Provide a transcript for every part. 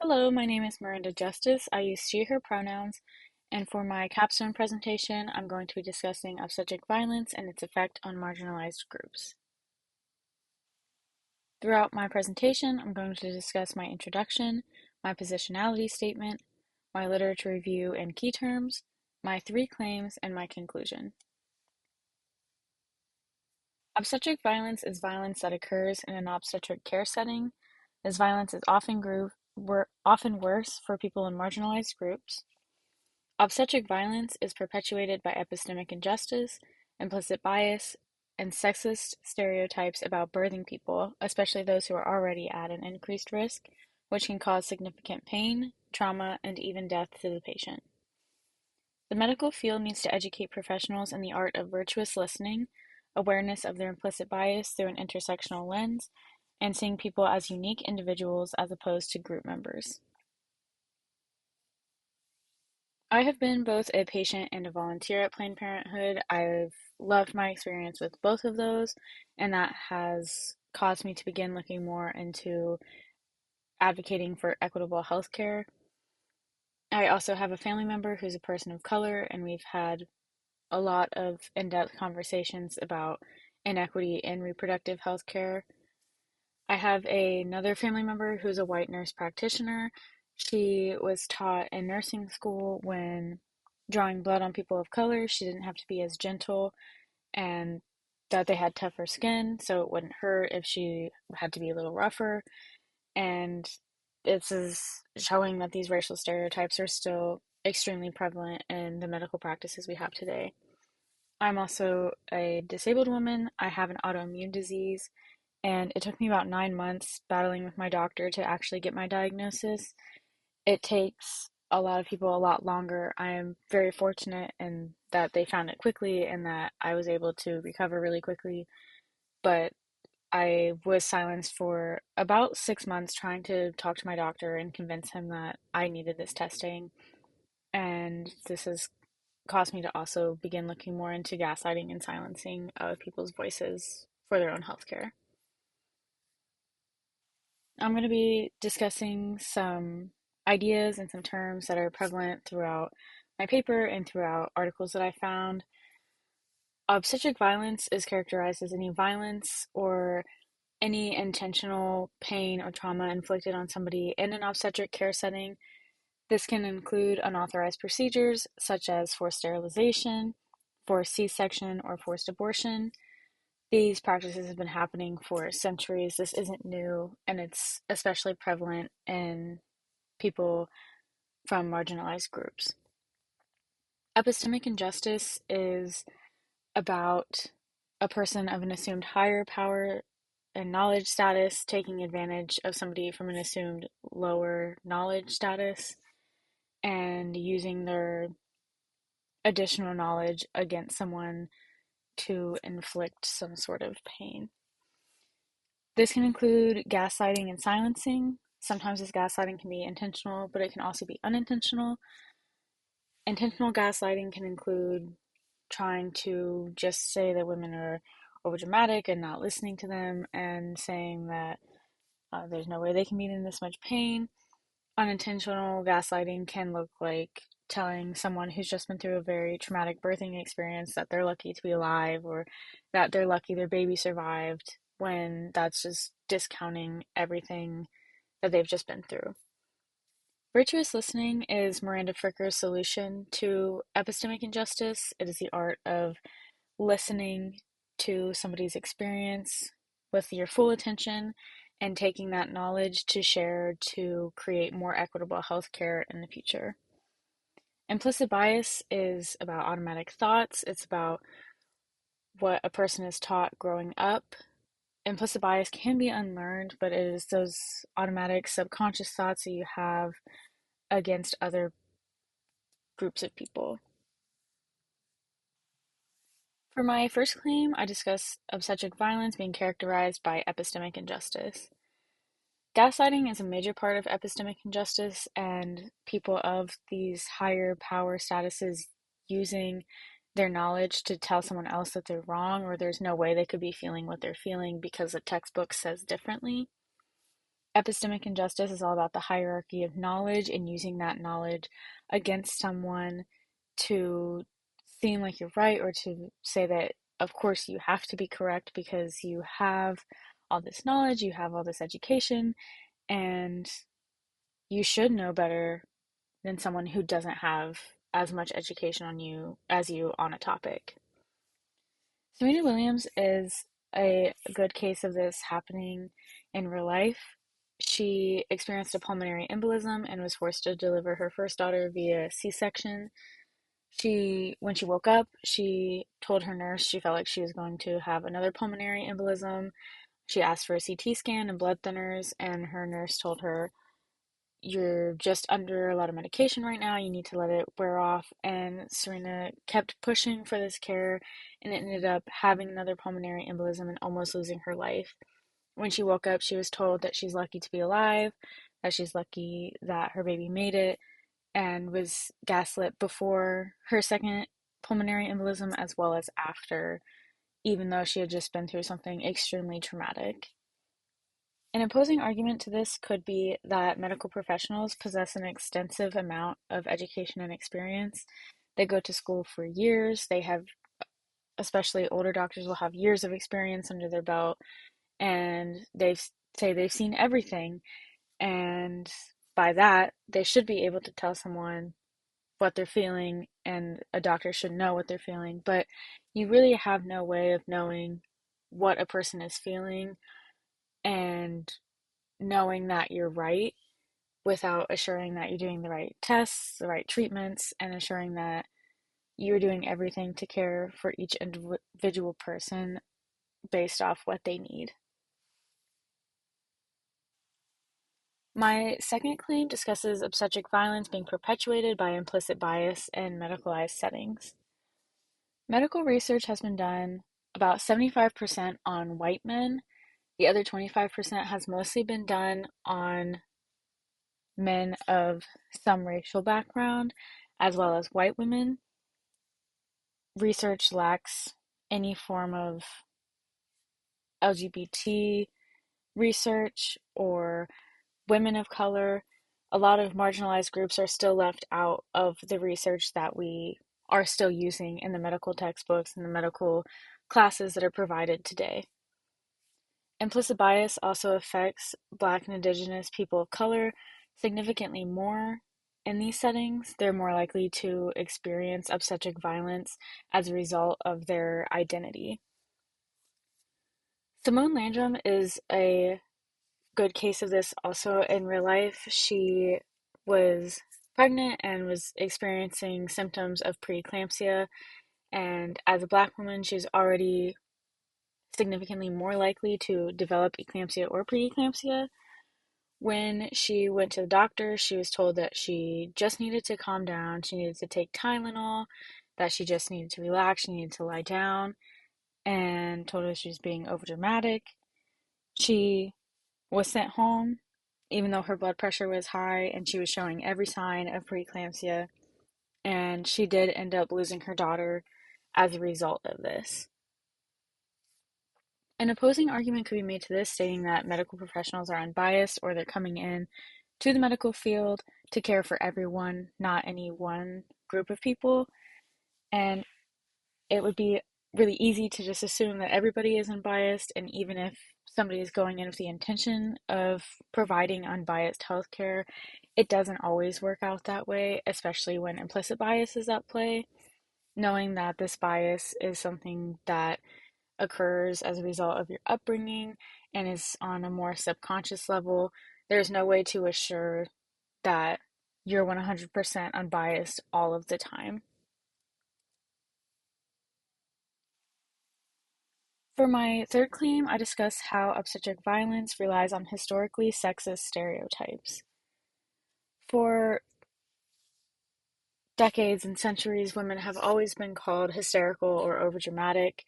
Hello, my name is Miranda Justice. I use she, her pronouns, and for my capstone presentation, I'm going to be discussing obstetric violence and its effect on marginalized groups. Throughout my presentation, I'm going to discuss my introduction, my positionality statement, my literature review and key terms, my three claims, and my conclusion. Obstetric violence is violence that occurs in an obstetric care setting. This violence is often worse for people in marginalized groups. Obstetric violence is perpetuated by epistemic injustice, implicit bias, and sexist stereotypes about birthing people, especially those who are already at an increased risk, which can cause significant pain, trauma, and even death to the patient. The medical field needs to educate professionals in the art of virtuous listening, awareness of their implicit bias through an intersectional lens, and seeing people as unique individuals as opposed to group members. I have been both a patient and a volunteer at Planned Parenthood. I've loved my experience with both of those, and that has caused me to begin looking more into advocating for equitable healthcare. I also have a family member who's a person of color, and we've had a lot of in depth conversations about inequity in reproductive healthcare. I have another family member who's a white nurse practitioner. She was taught in nursing school when drawing blood on people of color, she didn't have to be as gentle and that they had tougher skin, so it wouldn't hurt if she had to be a little rougher. And this is showing that these racial stereotypes are still extremely prevalent in the medical practices we have today. I'm also a disabled woman. I have an autoimmune disease and it took me about 9 months battling with my doctor to actually get my diagnosis. It takes a lot of people a lot longer. I am very fortunate in that they found it quickly and that I was able to recover really quickly. But I was silenced for about 6 months trying to talk to my doctor and convince him that I needed this testing. And this has caused me to also begin looking more into gaslighting and silencing of people's voices for their own healthcare. I'm going to be discussing some ideas and some terms that are prevalent throughout my paper and throughout articles that I found. Obstetric violence is characterized as any violence or any intentional pain or trauma inflicted on somebody in an obstetric care setting. This can include unauthorized procedures such as forced sterilization, forced C-section, or forced abortion. These practices have been happening for centuries. This isn't new, and it's especially prevalent in people from marginalized groups. Epistemic injustice is about a person of an assumed higher power and knowledge status taking advantage of somebody from an assumed lower knowledge status and using their additional knowledge against someone to inflict some sort of pain. This can include gaslighting and silencing. Sometimes this gaslighting can be intentional, but it can also be unintentional. Intentional gaslighting can include trying to just say that women are overdramatic and not listening to them and saying that there's no way they can be in this much pain. Unintentional gaslighting can look like telling someone who's just been through a very traumatic birthing experience that they're lucky to be alive or that they're lucky their baby survived when that's just discounting everything that they've just been through. Virtuous listening is Miranda Fricker's solution to epistemic injustice. It is the art of listening to somebody's experience with your full attention and taking that knowledge to share to create more equitable healthcare in the future. Implicit bias is about automatic thoughts. It's about what a person is taught growing up. Implicit bias can be unlearned, but it is those automatic subconscious thoughts that you have against other groups of people. For my first claim, I discuss obstetric violence being characterized by epistemic injustice. Gaslighting is a major part of epistemic injustice, and people of these higher power statuses using their knowledge to tell someone else that they're wrong or there's no way they could be feeling what they're feeling because the textbook says differently. epistemic injustice is all about the hierarchy of knowledge and using that knowledge against someone to seem like you're right or to say that, of course, you have to be correct because you have all this knowledge, you have all this education, and you should know better than someone who doesn't have as much education on you as you on a topic. Serena Williams is a good case of this happening in real life. She experienced a pulmonary embolism and was forced to deliver her first daughter via C-section. When she woke up, she told her nurse she felt like she was going to have another pulmonary embolism. She asked for a CT scan and blood thinners, and her nurse told her, "You're just under a lot of medication right now. You need to let it wear off." And Serena kept pushing for this care and ended up having another pulmonary embolism and almost losing her life. When she woke up, she was told that she's lucky to be alive, that she's lucky that her baby made it, and was gaslit before her second pulmonary embolism as well as after, even though she had just been through something extremely traumatic. An opposing argument to this could be that medical professionals possess an extensive amount of education and experience. They go to school for years. They have, especially older doctors, will have years of experience under their belt, and they've seen everything. And by that, they should be able to tell someone what they're feeling, and a doctor should know what they're feeling. But you really have no way of knowing what a person is feeling and knowing that you're right without assuring that you're doing the right tests, the right treatments, and assuring that you're doing everything to care for each individual person based off what they need. My second claim discusses obstetric violence being perpetuated by implicit bias in medicalized settings. Medical research has been done about 75% on white men. The other 25% has mostly been done on men of some racial background, as well as white women. Research lacks any form of LGBT research or women of color. A lot of marginalized groups are still left out of the research that we are still using in the medical textbooks and the medical classes that are provided today. Implicit bias also affects Black and Indigenous people of color significantly more in these settings. They're more likely to experience obstetric violence as a result of their identity. Simone Landrum is a good case of this also in real life. She was pregnant and was experiencing symptoms of preeclampsia, and as a Black woman, she's already significantly more likely to develop eclampsia or preeclampsia. When she went to the doctor, she was told that she just needed to calm down, she needed to take Tylenol, that she just needed to relax, she needed to lie down, and told her she was being overdramatic. She was sent home, even though her blood pressure was high and she was showing every sign of preeclampsia, and she did end up losing her daughter as a result of this. An opposing argument could be made to this, stating that medical professionals are unbiased or they're coming in to the medical field to care for everyone, not any one group of people. And it would be really easy to just assume that everybody is unbiased, and even if somebody is going in with the intention of providing unbiased healthcare, it doesn't always work out that way, especially when implicit bias is at play. Knowing that this bias is something that occurs as a result of your upbringing and is on a more subconscious level, there's no way to assure that you're 100% unbiased all of the time. For my third claim, I discuss how obstetric violence relies on historically sexist stereotypes. For decades and centuries, women have always been called hysterical or overdramatic.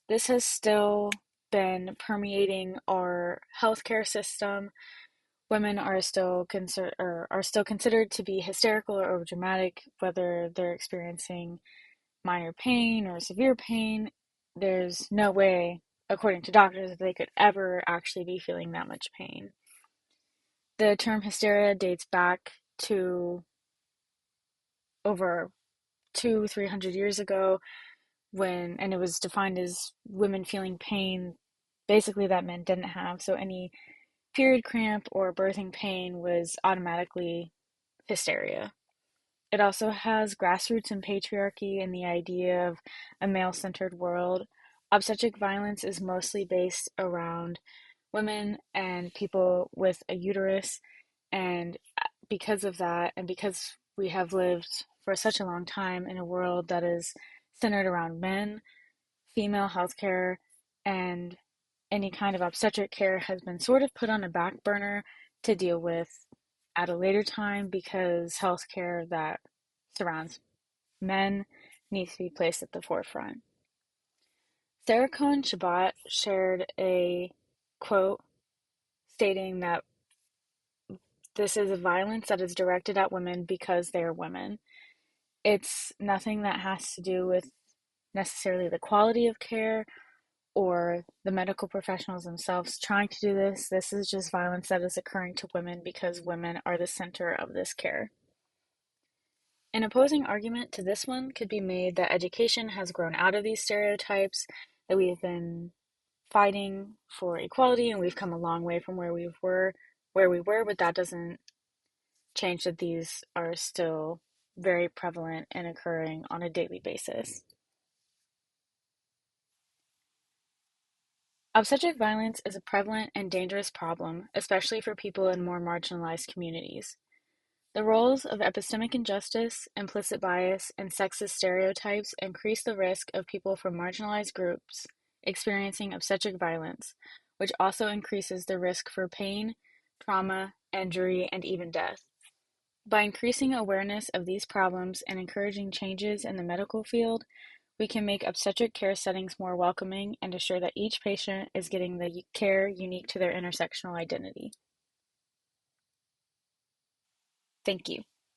This has still been permeating our healthcare system. Women are still considered to be hysterical or overdramatic, whether they're experiencing minor pain or severe pain. There's no way, according to doctors, that they could ever actually be feeling that much pain. The term hysteria dates back to over 300 years ago and it was defined as women feeling pain basically that men didn't have. So any period cramp or birthing pain was automatically hysteria. It also has grassroots in patriarchy and the idea of a male centered world. Obstetric violence is mostly based around women and people with a uterus. And because of that, and because we have lived for such a long time in a world that is centered around men, female healthcare and any kind of obstetric care has been sort of put on a back burner to deal with at a later time because healthcare that surrounds men needs to be placed at the forefront. Sarah Cohen Shabbat shared a quote stating that this is a violence that is directed at women because they are women. It's nothing that has to do with necessarily the quality of care or the medical professionals themselves trying to do this. This is just violence that is occurring to women because women are the center of this care. An opposing argument to this one could be made that education has grown out of these stereotypes, that we have been fighting for equality and we've come a long way from where we were, but that doesn't change that these are still very prevalent and occurring on a daily basis. Obstetric violence is a prevalent and dangerous problem, especially for people in more marginalized communities. The roles of epistemic injustice, implicit bias, and sexist stereotypes increase the risk of people from marginalized groups experiencing obstetric violence, which also increases the risk for pain, trauma, injury, and even death. By increasing awareness of these problems and encouraging changes in the medical field, we can make obstetric care settings more welcoming and assure that each patient is getting the care unique to their intersectional identity. Thank you.